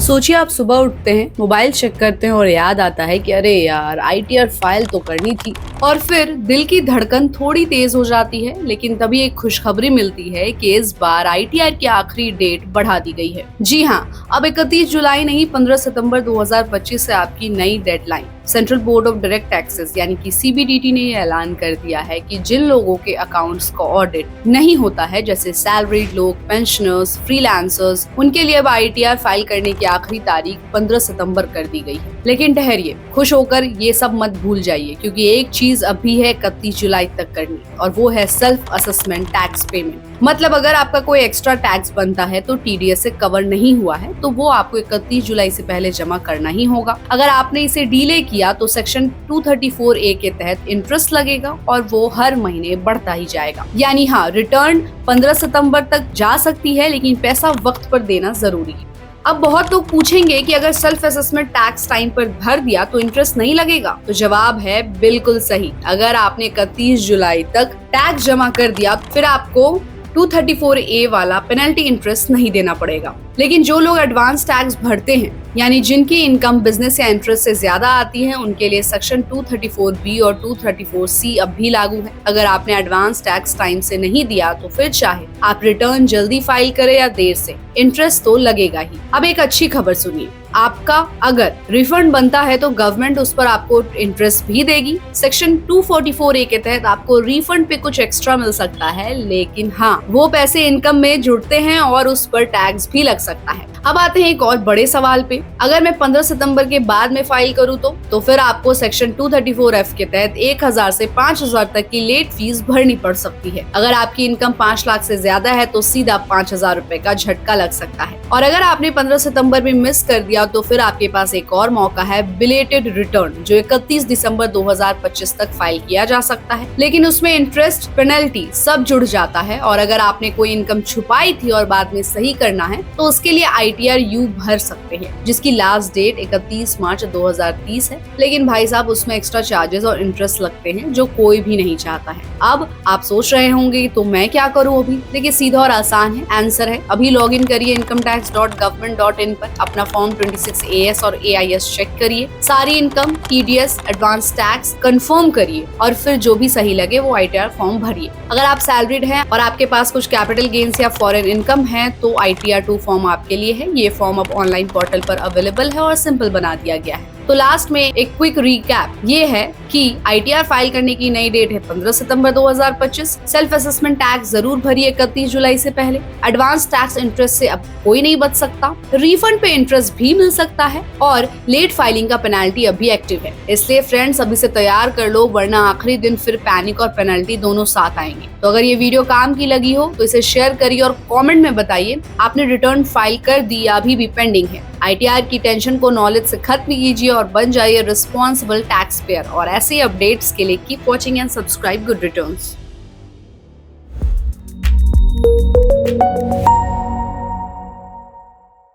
सोचिए आप सुबह उठते हैं, मोबाइल चेक करते हैं और याद आता है कि अरे यार आईटीआर फाइल तो करनी थी। और फिर दिल की धड़कन थोड़ी तेज हो जाती है, लेकिन तभी एक खुशखबरी मिलती है कि इस बार आईटीआर की आखिरी डेट बढ़ा दी गई है। जी हाँ, अब 31 जुलाई नहीं 15 सितंबर 2025 से आपकी नई deadline. Central board of direct taxes यानी कि सीबीडीटी ने यह ऐलान कर दिया है कि जिन लोगों के अकाउंट्स का ऑडिट नहीं होता है, जैसे सैलरीड लोग, पेंशनर्स, फ्रीलांसर्स, उनके लिए अब आईटीआर फाइल करने की आखिरी तारीख 15 सितंबर कर दी गई है। लेकिन ठहरिए, खुश होकर ये सब मत भूल जाइए, क्योंकि एक चीज अभी है 31 जुलाई तक करनी, और वो है सेल्फ असेसमेंट टैक्स पेमेंट। मतलब अगर आपका कोई एक्स्ट्रा टैक्स बनता है तो टीडीएस से कवर नहीं हुआ है, तो वो आपको 31 जुलाई से पहले जमा करना ही होगा। अगर आपने इसे डिले किया तो सेक्शन 234A के तहत इंटरेस्ट लगेगा और वो हर महीने बढ़ता ही जाएगा। यानी हाँ, रिटर्न 15 सितंबर तक जा सकती है, लेकिन पैसा वक्त पर देना जरूरी है। अब बहुत लोग पूछेंगे कि अगर सेल्फ असेसमेंट टैक्स टाइम पर भर दिया तो इंटरेस्ट नहीं लगेगा, तो जवाब है बिल्कुल सही। अगर आपने 31 जुलाई तक टैक्स जमा कर दिया, फिर आपको 234A वाला पेनल्टी इंटरेस्ट नहीं देना पड़ेगा। लेकिन जो लोग एडवांस टैक्स भरते हैं, यानी जिनकी इनकम बिजनेस या इंटरेस्ट से ज्यादा आती है, उनके लिए सेक्शन 234B और 234C अब भी लागू है। अगर आपने एडवांस टैक्स टाइम से नहीं दिया तो फिर चाहे आप रिटर्न जल्दी फाइल करें या देर से, इंटरेस्ट तो लगेगा ही। अब एक अच्छी खबर सुनिए, आपका अगर रिफंड बनता है तो गवर्नमेंट उस पर आपको इंटरेस्ट भी देगी। सेक्शन 244A के तहत आपको रिफंड पे कुछ एक्स्ट्रा मिल सकता है, लेकिन हाँ, वो पैसे इनकम में जुड़ते हैं और उस पर टैक्स भी लग सकता है। अब आते हैं एक और बड़े सवाल पे, अगर मैं 15 सितंबर के बाद में फाइल करूँ तो फिर आपको सेक्शन 234F के तहत 1000 से 5000 तक की लेट फीस भरनी पड़ सकती है। अगर आपकी इनकम 5 लाख से ज्यादा है तो सीधा 5000 रुपए का झटका लग सकता है। और अगर आपने 15 सितंबर में मिस कर दिया तो फिर आपके पास एक और मौका है, बिलेटेड रिटर्न, जो 31 दिसंबर 2025 तक फाइल किया जा सकता है। लेकिन उसमें इंटरेस्ट, पेनल्टी सब जुड़ जाता है, और अगर आपने कोई इनकम छुपाई थी और बाद में सही करना है तो उसके लिए आईटीआर यू भर सकते हैं, जिसकी लास्ट डेट 31 मार्च 2030 है। लेकिन भाई साहब, उसमें एक्स्ट्रा चार्जेस और इंटरेस्ट लगते हैं जो कोई भी नहीं चाहता है। अब आप सोच रहे होंगे तो मैं क्या करूं अभी? देखिए, सीधा और आसान है, आंसर है, अभी लॉग इन करिए incometax.government.in पर, अपना फॉर्म 26AS और AIS चेक करिए, सारी income, TDS, advance tax confirm करिए, और फिर जो भी सही लगे वो आईटीआर फॉर्म भरिए। अगर आप सैलरीड हैं और आपके पास कुछ कैपिटल गेन्स या फॉरेन इनकम है तो आईटीआर 2 फॉर्म आपके लिए है। ये फॉर्म अब ऑनलाइन पोर्टल पर अवेलेबल है और सिंपल बना दिया गया है। तो लास्ट में एक क्विक रिकैप ये है कि आईटीआर फाइल करने की नई डेट है 15 सितंबर 2025। सेल्फ असेसमेंट टैक्स जरूर भरिए 31 जुलाई से पहले। एडवांस टैक्स इंटरेस्ट से अब कोई नहीं बच सकता, रिफंड पे इंटरेस्ट भी मिल सकता है, और लेट फाइलिंग का पेनल्टी अभी एक्टिव है। इसलिए फ्रेंड्स, अभी से तैयार कर लो, वरना आखिरी दिन फिर पैनिक और पेनल्टी दोनों साथ आएंगे। तो अगर ये वीडियो काम की लगी हो तो इसे शेयर करिए और कमेंट में बताइए आपने रिटर्न फाइल कर दी या अभी भी पेंडिंग है। आईटीआर की टेंशन को नॉलेज से खत्म कीजिए और बन जाइए रिस्पॉन्सिबल टैक्स पेयर। और ऐसे अपडेट्स के लिए keep watching and subscribe good returns.